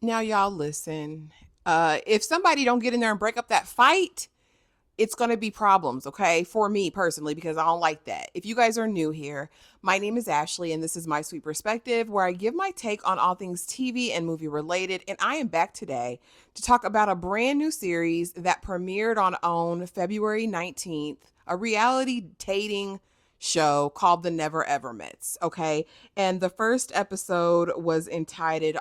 Now, y'all listen. If somebody don't get in there and break up that fight, it's going to be problems, okay? For me personally, because I don't like that. If you guys are new here, my name is Ashley, and this is My Sweet Perspective, where I give my take on all things TV and movie related. And I am back today to talk about a brand new series that premiered on February 19th, a reality dating show called The Never Ever Mets, okay? And the first episode was entitled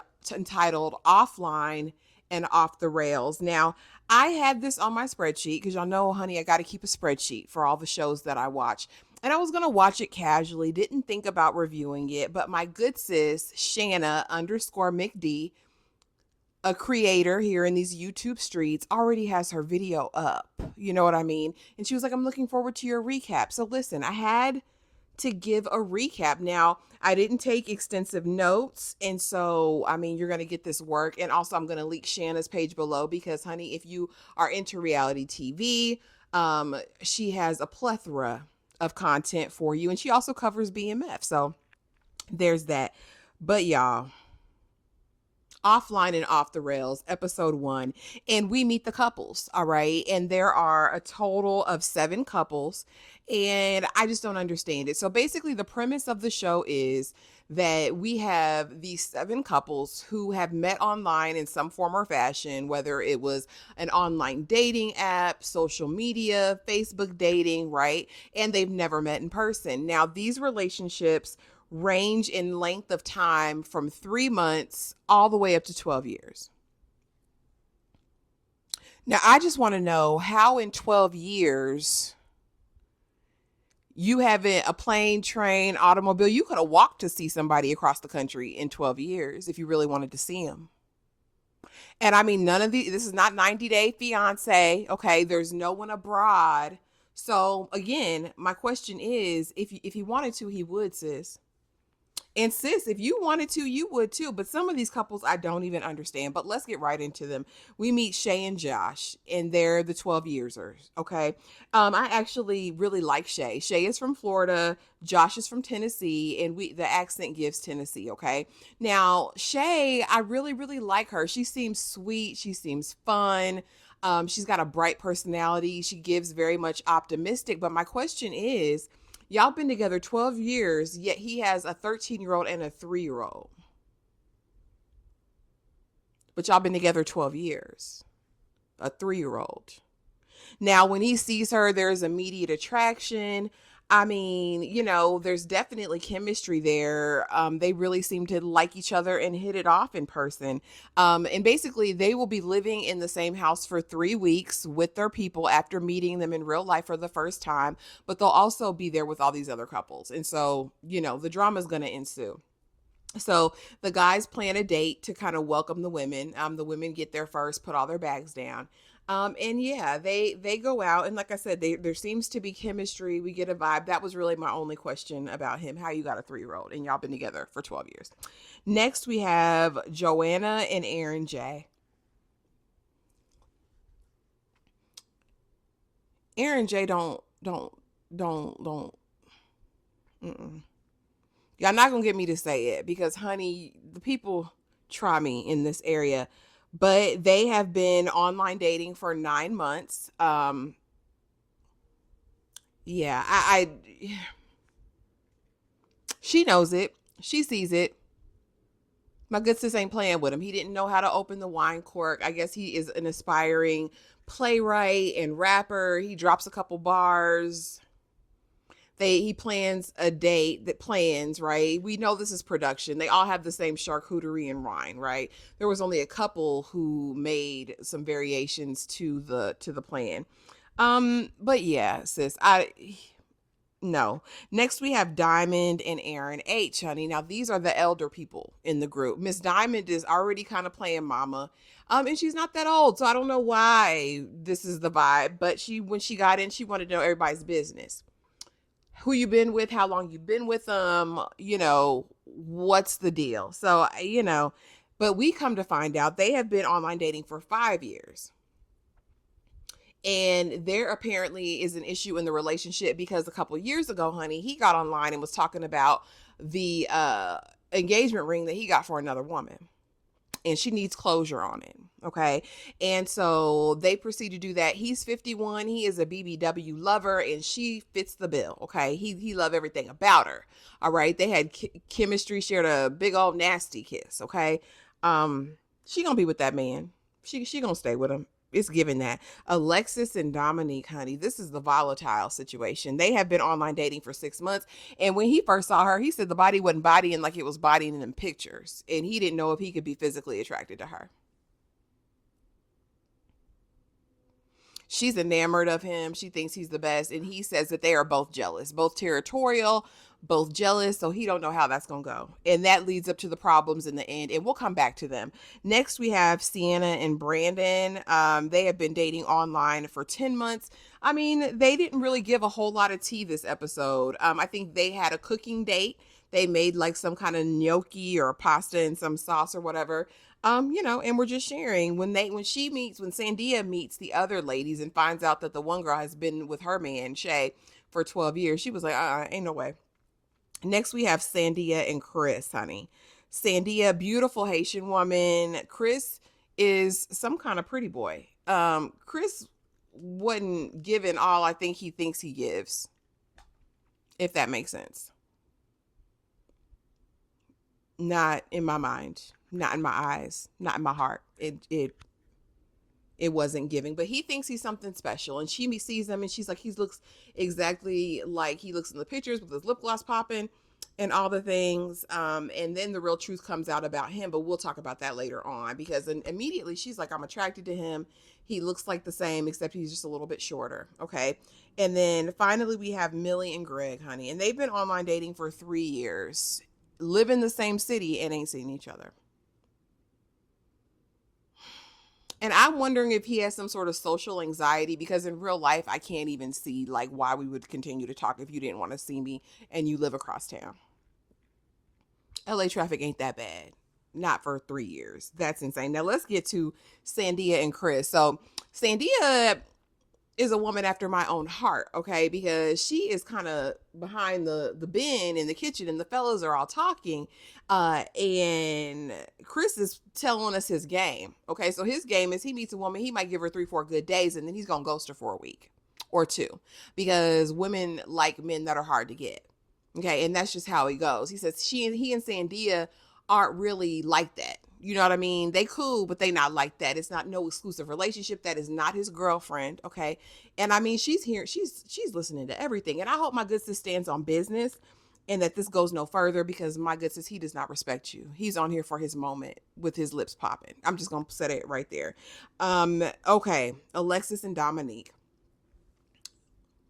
Offline and Off the Rails. Now, I had this on my spreadsheet because y'all know, honey, I got to keep a spreadsheet for all the shows that I watch. And I was going to watch it casually, didn't think about reviewing it. But my good sis, Shanna underscore McD, a creator here in these YouTube streets, already has her video up. You know what I mean? And she was like, I'm looking forward to your recap. So listen, I had to give a recap. Now, I didn't take extensive notes. And so, I mean, you're going to get this work. And also, I'm going to leak Shanna's page below because, honey, if you are into reality TV, she has a plethora of content for you. And she also covers BMF. So, there's that. But, y'all, Offline and Off the Rails, episode 1. And we meet the couples, all right? And there are a total of 7 couples. And I just don't understand it. So basically, the premise of the show is that we have these 7 couples who have met online in some form or fashion, whether it was an online dating app, social media, Facebook dating, right? And they've never met in person. Now, these relationships range in length of time from 3 months all the way up to 12 years. Now, I just want to know how in 12 years you haven't a plane, train, automobile. You could have walked to see somebody across the country in 12 years if you really wanted to see them. And I mean, none of this is not 90-Day Fiance. Okay. There's no one abroad. So again, my question is if he wanted to, he would, sis. And sis, if you wanted to, you would too. But some of these couples I don't even understand. But let's get right into them. We meet Shay and Josh, and they're the 12 yearsers. Okay. I actually really like Shay. Shay is from Florida, Josh is from Tennessee, and the accent gives Tennessee. Okay. Now, Shay, I really, really like her. She seems sweet, she seems fun. She's got a bright personality. She gives very much optimistic. But my question is, y'all been together 12 years, yet he has a 13-year-old and a 3-year-old. But y'all been together 12 years. A 3-year-old. Now, when he sees her, there's immediate attraction. I mean, there's definitely chemistry there. They really seem to like each other and hit it off in person. And basically, they will be living in the same house for 3 weeks with their people after meeting them in real life for the first time. But they'll also be there with all these other couples. And so, the drama is going to ensue. So the guys plan a date to kind of welcome the women. The women get there first, put all their bags down. And yeah, they go out, and like I said, there seems to be chemistry. We get a vibe. That was really my only question about him. How you got a 3-year-old and y'all been together for 12 years. Next, we have Joanna and Aaron J. Aaron J. Don't. Mm-mm. Y'all not gonna get me to say it because, honey, the people try me in this area, but they have been online dating for 9 months. Yeah, she knows it. She sees it. My good sis ain't playing with him. He didn't know how to open the wine cork. I guess he is an aspiring playwright and rapper. He drops a couple bars. He plans a date that plans, right? We know this is production. They all have the same charcuterie and wine, right? There was only a couple who made some variations to the plan. But yeah, sis, I no. Next we have Diamond and Aaron H, honey. Now these are the elder people in the group. Miss Diamond is already kind of playing mama. And she's not that old, so I don't know why this is the vibe, but when she got in, she wanted to know everybody's business. Who you been with, how long you been with them, what's the deal. So, but we come to find out they have been online dating for 5 years. And there apparently is an issue in the relationship because a couple of years ago, honey, he got online and was talking about the engagement ring that he got for another woman. and she needs closure on it. Okay. And so they proceed to do that. He's 51. He is a BBW lover, and she fits the bill. Okay. He loved everything about her. All right. They had chemistry, shared a big old nasty kiss. Okay. She gonna be with that man. She gonna stay with him. It's given that. Alexis and Dominique, honey, this is the volatile situation. They have been online dating for 6 months. And when he first saw her, he said the body wasn't bodying like it was bodying in pictures. And he didn't know if he could be physically attracted to her. She's enamored of him. She thinks he's the best. And he says that they are both jealous, both territorial, both jealous. So he don't know how that's going to go. And that leads up to the problems in the end. And we'll come back to them. Next, we have Sienna and Brandon. They have been dating online for 10 months. I mean, they didn't really give a whole lot of tea this episode. I think they had a cooking date. They made like some kind of gnocchi or pasta and some sauce or whatever. And we're just sharing when Sandia meets the other ladies and finds out that the one girl has been with her man, Shay, for 12 years. She was like, ain't no way. Next, we have Sandia and Chris, honey. Sandia, beautiful Haitian woman. Chris is some kind of pretty boy. Chris wasn't given all I think he thinks he gives, if that makes sense. Not in my mind, not in my eyes, not in my heart. It wasn't giving, but he thinks he's something special. And she sees him and she's like, he looks exactly like he looks in the pictures with his lip gloss popping and all the things. And then the real truth comes out about him, but we'll talk about that later on, because immediately she's like, I'm attracted to him. He looks like the same, except he's just a little bit shorter. Okay. And then finally we have Millie and Greg, honey, and they've been online dating for 3 years, live in the same city and ain't seen each other. And I'm wondering if he has some sort of social anxiety, because in real life, I can't even see like why we would continue to talk if you didn't want to see me and you live across town. LA traffic ain't that bad. Not for 3 years. That's insane. Now let's get to Sandia and Chris. So Sandia is a woman after my own heart, okay? Because she is kind of behind the bin in the kitchen and the fellas are all talking. And Chris is telling us his game, okay? So his game is he meets a woman, he might give her 3-4 good days, and then he's going to ghost her for a week or two, because women like men that are hard to get, okay? And that's just how he goes. He says he and Sandia aren't really like that. You know what I mean? They cool, but they not like that. It's not no exclusive relationship. That is not his girlfriend. Okay. And I mean, she's here. She's listening to everything. And I hope my good sis stands on business and that this goes no further, because my good sis, he does not respect you. He's on here for his moment with his lips popping. I'm just going to set it right there. Okay. Alexis and Dominique.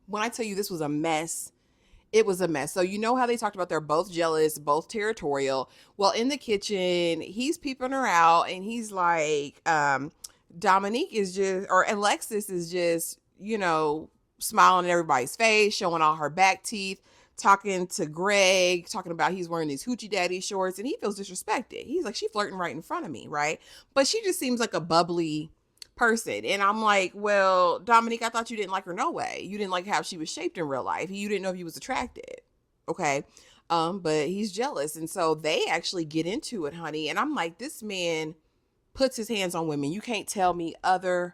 When I tell you this was a mess, it was a mess. So you know how they talked about they're both jealous, both territorial. Well, in the kitchen, he's peeping her out and he's like, Dominique is just, or Alexis is just, smiling in everybody's face, showing all her back teeth, talking to Greg, talking about he's wearing these hoochie daddy shorts, and he feels disrespected. He's like, she flirting right in front of me, right? But she just seems like a bubbly person. And I'm like, well, Dominique, I thought you didn't like her no way. You didn't like how she was shaped in real life. You didn't know if he was attracted. Okay. But he's jealous. And so they actually get into it, honey. And I'm like, this man puts his hands on women. You can't tell me otherwise.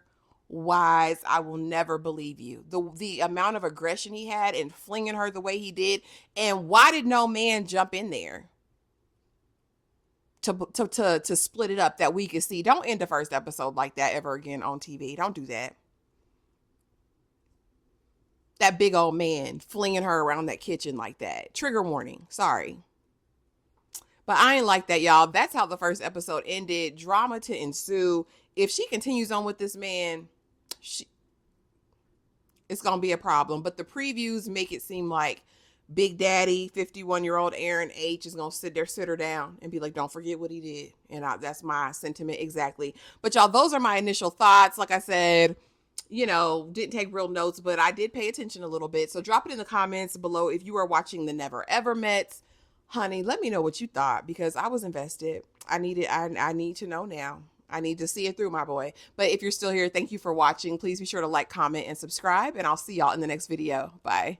I will never believe you. The amount of aggression he had in flinging her the way he did. And why did no man jump in there to split it up that we could see? Don't end the first episode like that ever again on TV. Don't do that. That big old man flinging her around that kitchen like that. Trigger warning. Sorry. But I ain't like that, y'all. That's how the first episode ended. Drama to ensue. If she continues on with this man, it's going to be a problem. But the previews make it seem like Big Daddy, 51-year-old Aaron H. is going to sit her down and be like, don't forget what he did. And that's my sentiment exactly. But y'all, those are my initial thoughts. Like I said, didn't take real notes, but I did pay attention a little bit. So drop it in the comments below if you are watching the Never Ever Mets. Honey, let me know what you thought, because I was invested. I need to know now. I need to see it through, my boy. But if you're still here, thank you for watching. Please be sure to like, comment, and subscribe, and I'll see y'all in the next video. Bye.